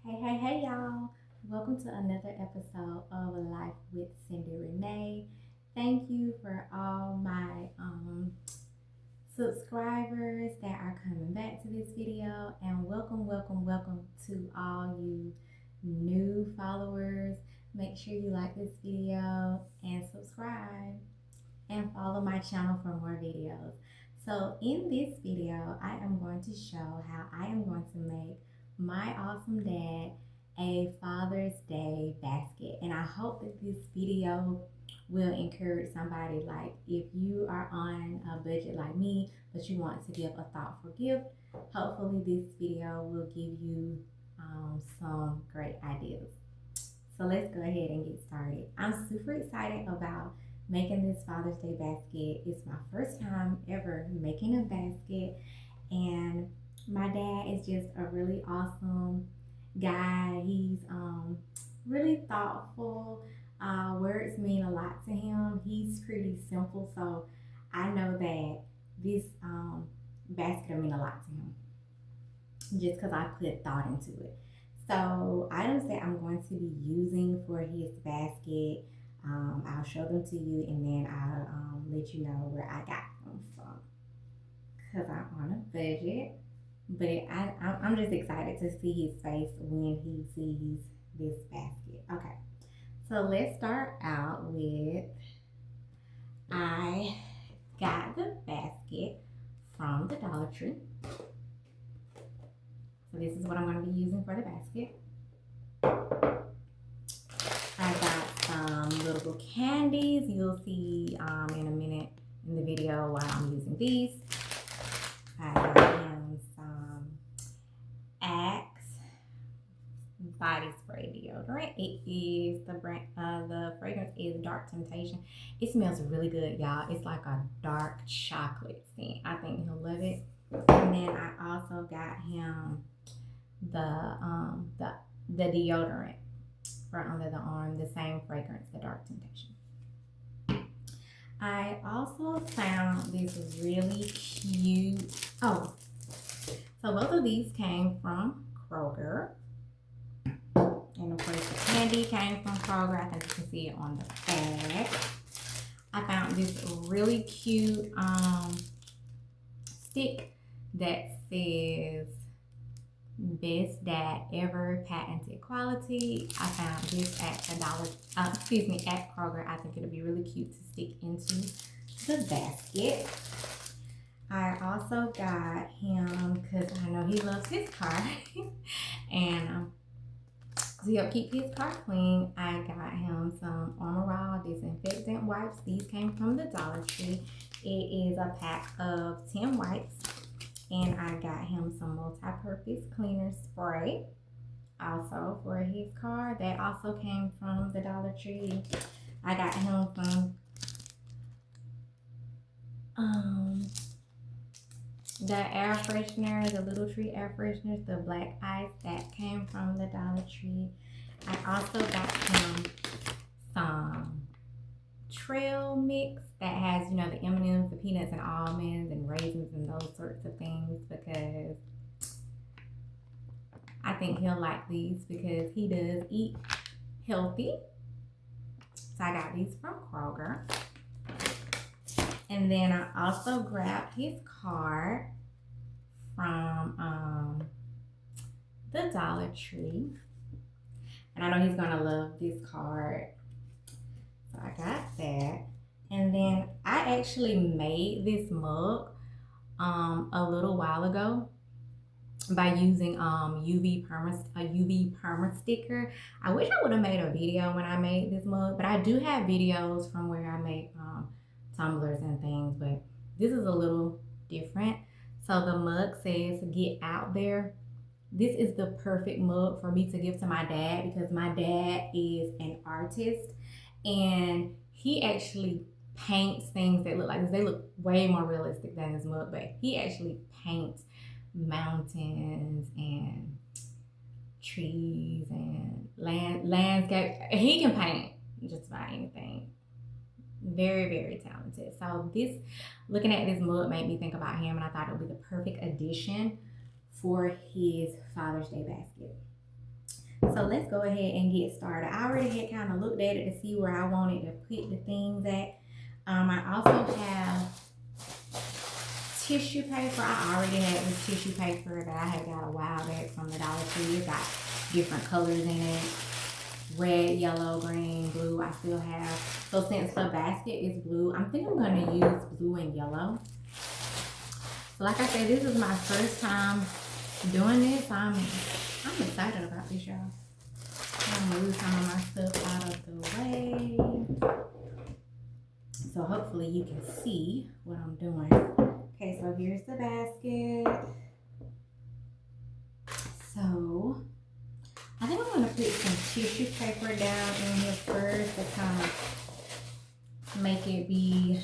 Hey, y'all. Welcome to another episode of Life with Cindy Renee. Thank you for all my subscribers that are coming back to this video, and welcome to all you new followers. Make sure you like this video and subscribe and follow my channel for more videos. So in this video, I am going to show how I am going to make my awesome dad a Father's Day basket. And I hope that this video will encourage somebody, like if you are on a budget like me, but you want to give a thoughtful gift, hopefully this video will give you some great ideas. So let's go ahead and get started. I'm super excited about making this Father's Day basket. It's my first time ever making a basket, and my dad is just a really awesome guy. He's really thoughtful. Words mean a lot to him. He's pretty simple, so I know that this basket will mean a lot to him just because I put thought into it. So items that I'm going to be using for his basket, I'll show them to you, and then I'll let you know where I got them from because I'm on a budget. But I'm just excited to see his face when he sees this basket. Okay, so let's start out with, I got the basket from the Dollar Tree. So this is what I'm going to be using for the basket. I got some little candies. You'll see in a minute in the video why I'm using these. I got him some Axe body spray deodorant. It is the brand, the fragrance is Dark Temptation. It smells really good, y'all. It's like a dark chocolate scent. I think he'll love it. And then I also got him the deodorant for under the arm, the same fragrance, the Dark Temptation. I also found this really cute, so both of these came from Kroger, and of course the candy came from Kroger. I think you can see it on the bag. I found this really cute stick that says Best Dad Ever Patented Quality. I found this at at Kroger. I think it'll be really cute to stick into the basket. I also got him, because I know he loves his car, and to help keep his car clean, I got him some Armor All disinfectant wipes. These came from the Dollar Tree. It is a pack of 10 wipes. And I got him some multi-purpose cleaner spray, also for his car. That also came from the Dollar Tree. I got him some the air freshener, the Little Tree air fresheners, the black ice, that came from the Dollar Tree. I also got him some trail mix that has, you know, the M&Ms, the peanuts and almonds and raisins and those sorts of things, because I think he'll like these because he does eat healthy. So I got these from Kroger. And then I also grabbed his card from the Dollar Tree. And I know he's gonna love this card. So I got that. And then I actually made this mug a little while ago by using a UV perma sticker. I wish I would have made a video when I made this mug, but I do have videos from where I make tumblers and things, but this is a little different. So the mug says "Get Out There." This is the perfect mug for me to give to my dad, because my dad is an artist and he actually paints things that look like this. They look way more realistic than his mug, but he actually paints mountains and trees and landscape. He can paint just about anything. Very, very talented. So this, looking at this mug made me think about him, and I thought it would be the perfect addition for his Father's Day basket. So let's go ahead and get started. I already had kind of looked at it to see where I wanted to put the things at. I also have tissue paper. I already had this tissue paper that I had got a while back from the Dollar Tree. It's got different colors in it. Red, yellow, green, blue. I still have. So since the basket is blue, I think I'm going to use blue and yellow. So like I said, this is my first time doing this. I'm excited about this, y'all. I'm gonna move some of my stuff out of the way. So hopefully you can see what I'm doing. Okay, so here's the basket. So I think I'm gonna put some tissue paper down in here first to kind of make it be,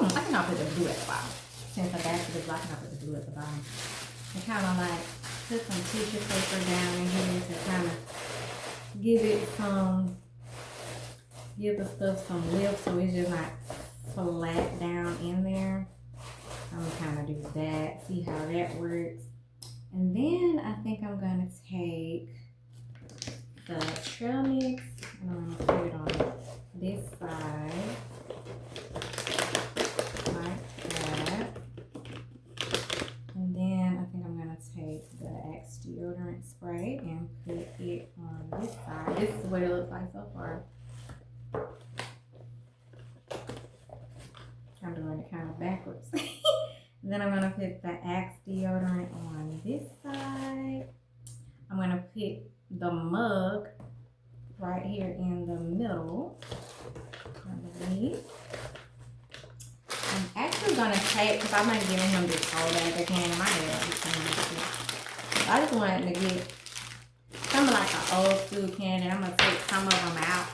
I think I'll put the blue at the bottom. Since the basket is black, I'll put the blue at the bottom. And kind of like put some tissue paper down in here to kind of give the stuff some lift so it's just not flat down in there. I'm gonna kind of do that, see how that works. And then I think I'm gonna take the trail mix and I'm gonna put it on this side, like that. And then I think I'm gonna take the Axe deodorant spray and put it on this side. This is what it looks like so far. I'm doing it kind of backwards. Then I'm gonna put the Axe deodorant on this side. I'm gonna put the mug right here in the middle, underneath. I'm actually gonna take, because I'm not giving him this whole bag of candy. My dad, I just wanted to get some of like an old school candy. I'm gonna take some of them out,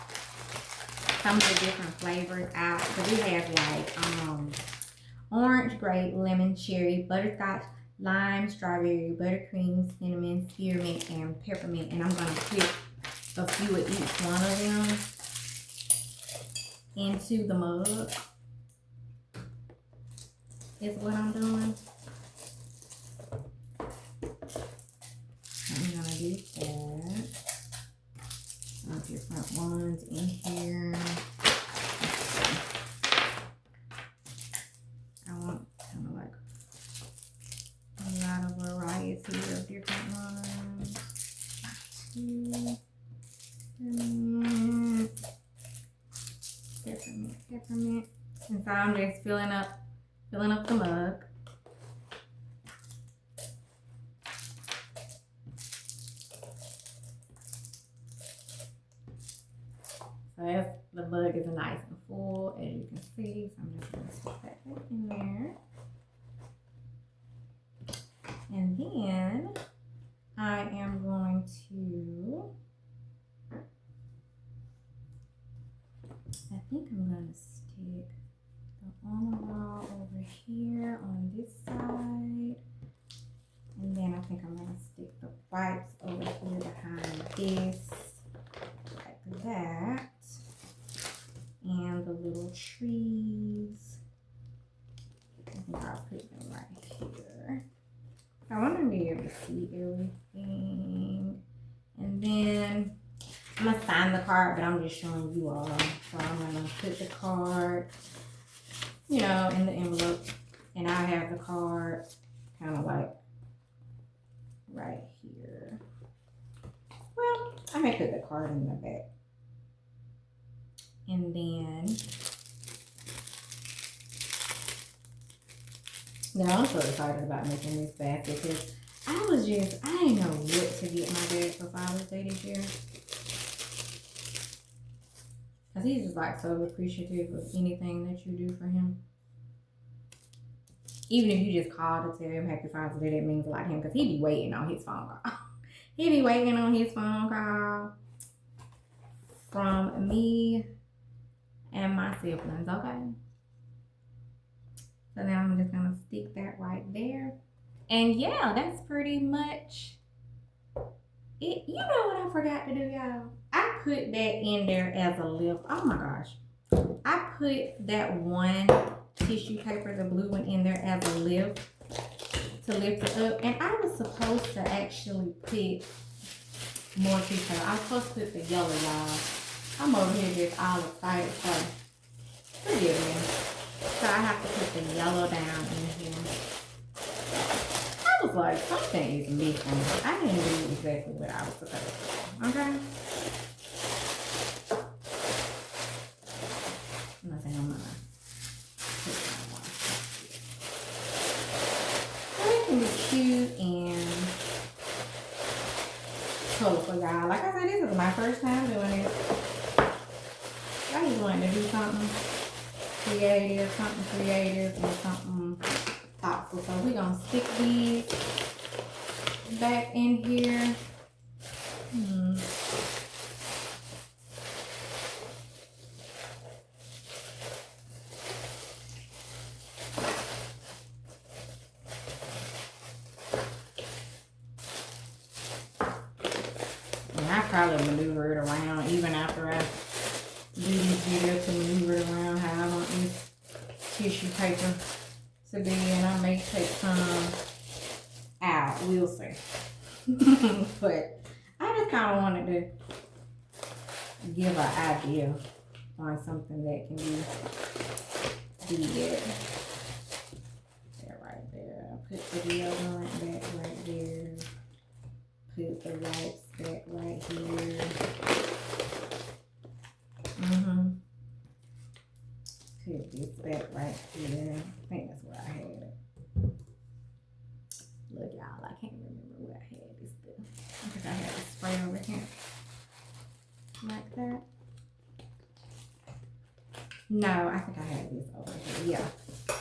some of the different flavors out. So we have like orange, grape, lemon, cherry, butterscotch, lime, strawberry, buttercream, cinnamon, spearmint, and peppermint. And I'm gonna put a few of each one of them into the mug. Is what I'm doing. I'm gonna do that. Some different ones in here. I want kind of like a lot of variety of different ones. Peppermint. And so I'm just filling up the mug. So as the mug is nice and full, as you can see. So I'm just going to stick that back in there. And then I am going to, I think I'm going to stick the Armor over here on this side. And then I think I'm going to stick the wipes over here behind this, like that. And the little trees, I think I'll put them right here. I want to be able to see everything. And then I'm going to sign the card, but I'm just showing you all. So I'm going to put the card, you know, in the envelope. And I have the card kind of like right here. Well, I may put the card in the back. And then I'm so excited about making this basket because I didn't know what to get my dad for Father's Day this year. Because he's just like so appreciative of anything that you do for him. Even if you just call to tell him Happy Father's Day, that means a lot to him because he be waiting on his phone call. He be waiting on his phone call from me and my siblings, okay? So now I'm just gonna stick that right there. And yeah, that's pretty much it. You know what I forgot to do, y'all? I put that in there as a lift. Oh my gosh. I put that one tissue paper, the blue one, in there as a lift to lift it up. And I was supposed to actually put more detail. I was supposed to put the yellow, y'all. I'm over here just all excited, so forgive me. So I have to put the yellow down in here. I was like, something is missing. I didn't do exactly what I was supposed to do. Okay? Nothing on mine. So it can be cute and colorful, y'all. Like I said, this is my first time doing it. I just wanted to do something creative and something thoughtful. So we're gonna stick these back in here. And I probably maneuver it around even after I do this video to maneuver it around how I want this tissue paper to be, and I may take some out, we'll see. But I just kind of wanted to give an idea on something that can be did. There, right there. Put the deodorant back right there. Put the wipes back right here. Put this back right here. I think that's where I had it. Look, y'all, I can't remember where I had this stuff. I think I had the spray over here. Like that. No, I think I had this over here. Yeah.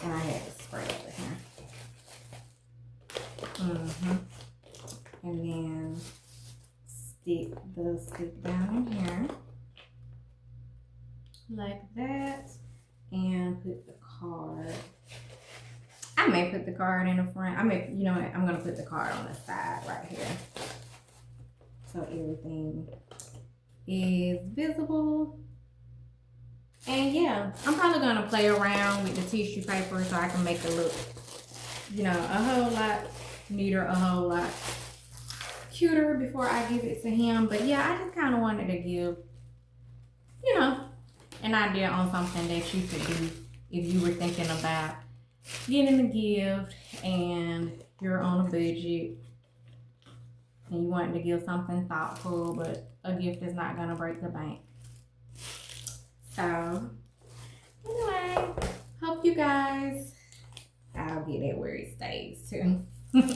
And I had the spray over here. And then stick the stick down in here. Like that. And put the card. I may put the card in the front. You know what? I'm going to put the card on the side right here. So everything is visible. And yeah, I'm probably going to play around with the tissue paper so I can make it look, you know, a whole lot neater, a whole lot cuter before I give it to him. But yeah, I just kind of wanted to give, you know, an idea on something that you could do if you were thinking about getting a gift and you're on a budget and you want to give something thoughtful, but a gift is not gonna break the bank. So anyway, hope you guys, I'll get it where it stays too. So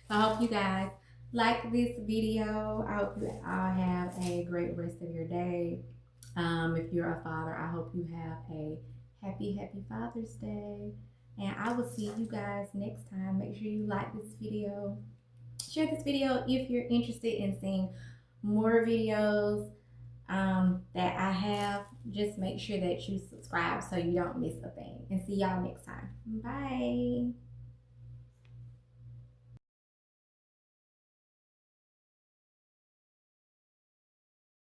I hope you guys like this video. I hope you all have a great rest of your day. If you're a father, I hope you have a happy Father's Day. And I will see you guys next time. Make sure you like this video. Share this video if you're interested in seeing more videos that I have. Just make sure that you subscribe so you don't miss a thing. And see y'all next time. Bye.